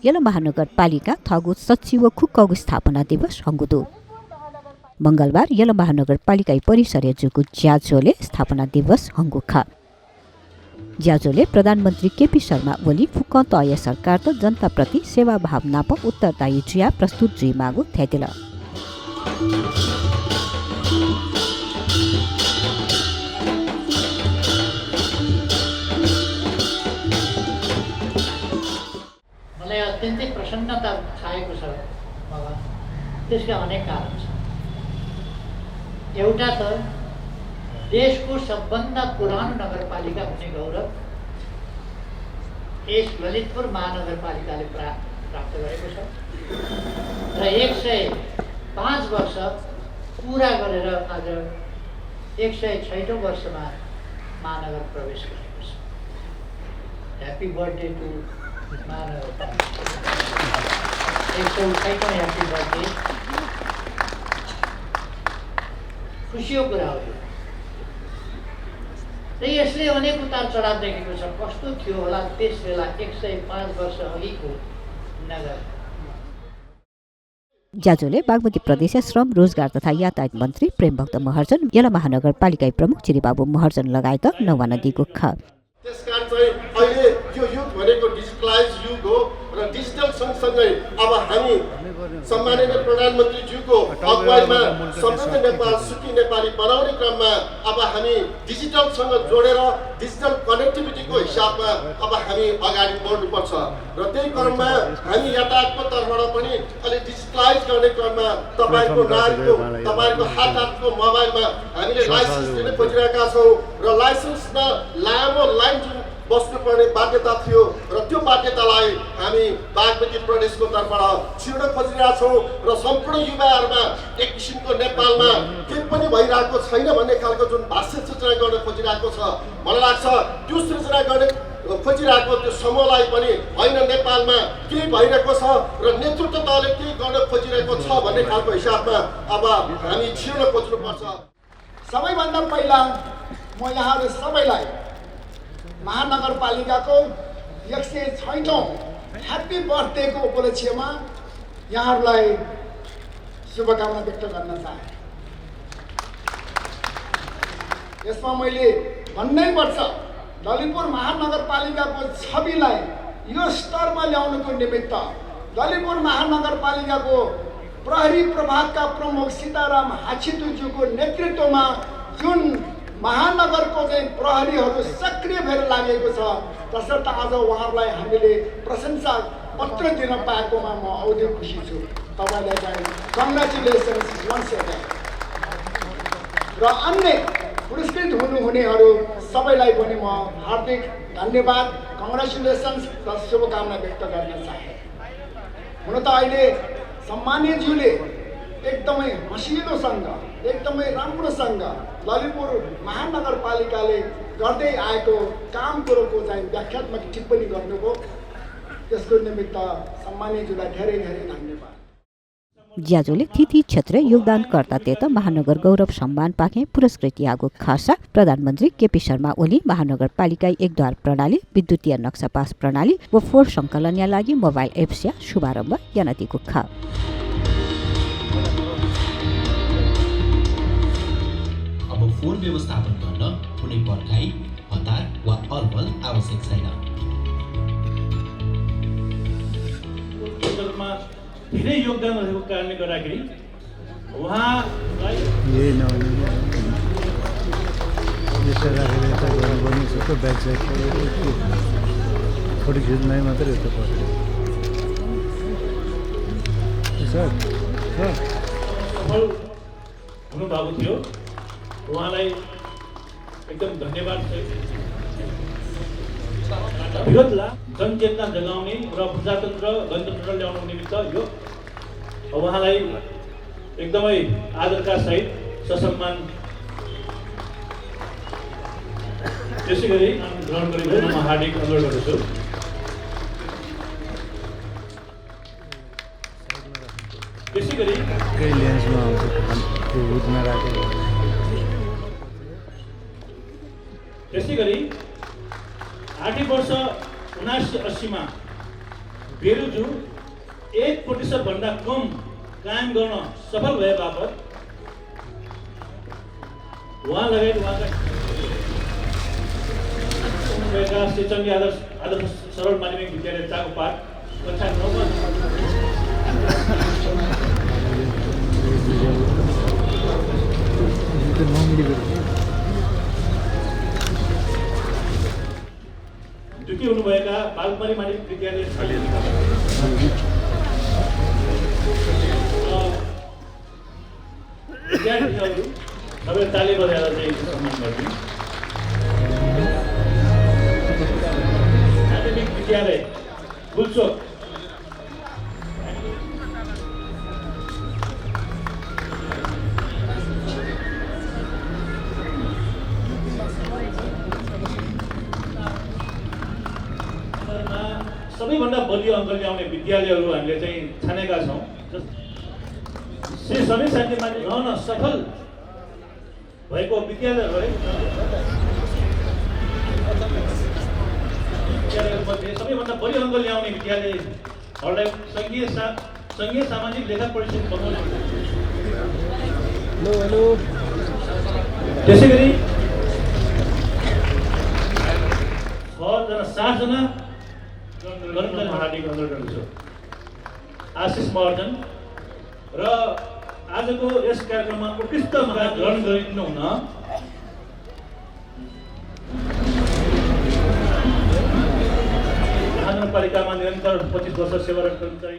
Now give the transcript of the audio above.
यला महानगरपालिका थगु सचिव खुक्कगु स्थापना दिवस हंगुदु मंगलबार यला महानगरपालिका परिसर जुगु ज्याजोले स्थापना दिवस हंगुखा ज्याजोले प्रधानमन्त्री केपी शर्मा ओली फुक्क तय सरकार त जनता प्रति सेवा भावना प उत्तरदायी जिया प्रस्तुत जी मागु थ्यादिल मलाई अत्यन्तै प्रसन्नता छाएको छ मलाई त्यसका अनेक कारण छन्। एउटा त देशको सबभन्दा पुरानो नगरपालिका हुने गौरव यस ललितपुर महानगरपालिकाले प्राप्त गरेको छ र 105 वर्ष पुरा गरेर आज 106औं वर्षमा महानगर प्रवेश गरेको छ। ह्याप्पी बर्थडे टु महानगरपालिका। 128औं ह्याप्पी बर्थडे। खुसीको कुरा हो र यसले अनेक उतार चढाव देखेको छ। कस्तो थियो होला त्यस बेला 105 वर्ष अघिको नगर। ज्याजोले बागमती प्रदेश श्रम रोजगार तथा यातायात मन्त्री प्रेमभक्त महर्जन यला महानगरपालिका प्रमुख चिरीबाबु महर्जन लगायत नवानदीको ख त्यसकारण चाहिँ अहिले यो युग भनेको डिजिटलाइज युग हो र डिजिटल सँगसँगै अब हामी सम्माननीय प्रधानमन्त्रीज्यूको अगुवाईमा समृद्ध नेपाल सुखी नेपाली बनाउने क्रममा अब हामी डिजिटलसँग जोडेर डिजिटल कनेक्टिभिटीको हिसाबमा अब हामी अगाडि बढ्नुपर्छ र त्यही क्रममा हामी यातायातको तर्फबाट पनि अलि डिजिटलाइज गर्ने क्रममा तपाईको नागरिकको तपाईको हातको मोबाइलमा हामीले लाइसेन्स लिन खोजिरहेका छौँ र लाइसेन्समा लामो लाइन जुन बस्नुपर्ने बाध्यता थियो र त्यो बाध्यतालाई हामी बागमती प्रदेशको तर्फबाट छिर्न खोजिरहेका छौँ र सम्पूर्ण युवाहरूमा एक किसिमको नेपालमा केही पनि भइरहेको छैन भन्ने खालको जुन भाष्य सृजना गर्न खोजिरहेको छ मलाई लाग्छ त्यो सृजना गर्ने खोजिरहेको त्यो समूहलाई पनि होइन नेपालमा केही भइरहेको छ र नेतृत्व तहले केही गर्न खोजिरहेको छ भन्ने खालको हिसाबमा अब हामी छिर्न खोज्नुपर्छ। सबैभन्दा पहिला म यहाँहरू सबैलाई महानगरपालिकाको 106औं ह्याप्पी बर्थडेको उपलक्ष्यमा यहाँहरूलाई शुभकामना व्यक्त गर्न चाहे। यसमा मैले भन्नै पर्छ ललितपुर महानगरपालिकाको छविलाई यो स्तरमा ल्याउनुको निमित्त ललितपुर महानगरपालिकाको प्रहरी प्रभागका प्रमुख सीताराम हाछितुज्यूको नेतृत्वमा जुन महानगरको चाहिँ प्रहरीहरू सक्रिय भएर लागेको छ तसर्थ आज उहाँहरूलाई हामीले प्रशंसा पत्र दिन पाएकोमा म औधी खुसी छु। तपाईँलाई चाहिँ कङ्ग्रेचुलेसन्स वन्स अगेन र अन्य पुरस्कृत हुनुहुनेहरू सबैलाई पनि म हार्दिक धन्यवाद कङ्ग्रेचुलेसन्स र शुभकामना व्यक्त गर्न चाहे। हुन त अहिले सम्मानीयज्यूले एकदमै हँसिलोसँग एकदमै राम्रोसँग ललितपुर महानगरपालिकाले गर्दै आएको काम कुरोको चाहिँ व्याख्यात्मक टिप्पणी गर्नुभयो। त्यसको निमित्त सम्मानीयज्यूलाई धेरै धेरै धन्यवाद। ज्याजोले तिथि क्षेत्र योगदानकर्ता तेत महानगर गौरव सम्मान पाखे पुरस्कृत यागो खासा प्रधानमन्त्री केपी शर्मा ओली महानगरपालिका एकद्वार प्रणाली विद्युतीय नक्सा पास प्रणाली व फोहोर सङ्कलन लागि मोबाइल एप्स या शुभारम्भ यानदीको खा अब फोहोर व्यवस्थापन गर्न कुनै पर्खाइ हतार वा अर्बल आवश्यक छैन। धेरै योगदान रहेको कारणले गर्दाखेरि उहाँलाई फोटो खिच्नै मात्रै यस्तो पर्छ। सफल हुनुभएको थियो उहाँलाई एकदम धन्यवाद छ। विगतला जनचेतना जगाउने र प्रजातन्त्र गणतन्त्र ल्याउनु निमित्त यो उहाँलाई एकदमै आदरका सहित ससम्मान त्यसै गरी ग्रहण गरेको म हार्दिक अनुरोध गर्दछु। त्यसै गरी त्यसै गरी 8 वर्ष 1980 मा बेरुजु 1% भन्दा कम कायम गर्न सफल भए बापत उहाँ लगायत उहाँका श्री चङ्गी आदर्श सरल माध्यमिक विद्यालय चाकुपाट कक्षा 9 मा दुखी हुनुभएका बालकुमारी माध्यमिक विद्यालय विद्यार्थीहरू सबै ताली बजाएर चाहिँ सम्मान गर्छौँ। माध्यमिक विद्यालय फुलचोक सबैभन्दा बलियो अङ्क ल्याउने विद्यालयहरू हामीले चाहिँ छानेका छौँ। श्री समीर साथीमा रहन सफल भएको विद्यालयहरूमध्ये सबैभन्दा बढी अङ्क ल्याउने विद्यालयहरूलाई सङ्घीय सामाजिक लेखा परिषद बनाउने। त्यसै गरी 7जना कर्मचारी हार्दिक अभिनन्दन छ। आशिष महर्जन र आजको यस कार्यक्रममा उत्कृष्ट महान ग्रहण गरिनुहुन महानगरपालिकामा निरन्तर 25 वर्ष सेवारत कर्मचारी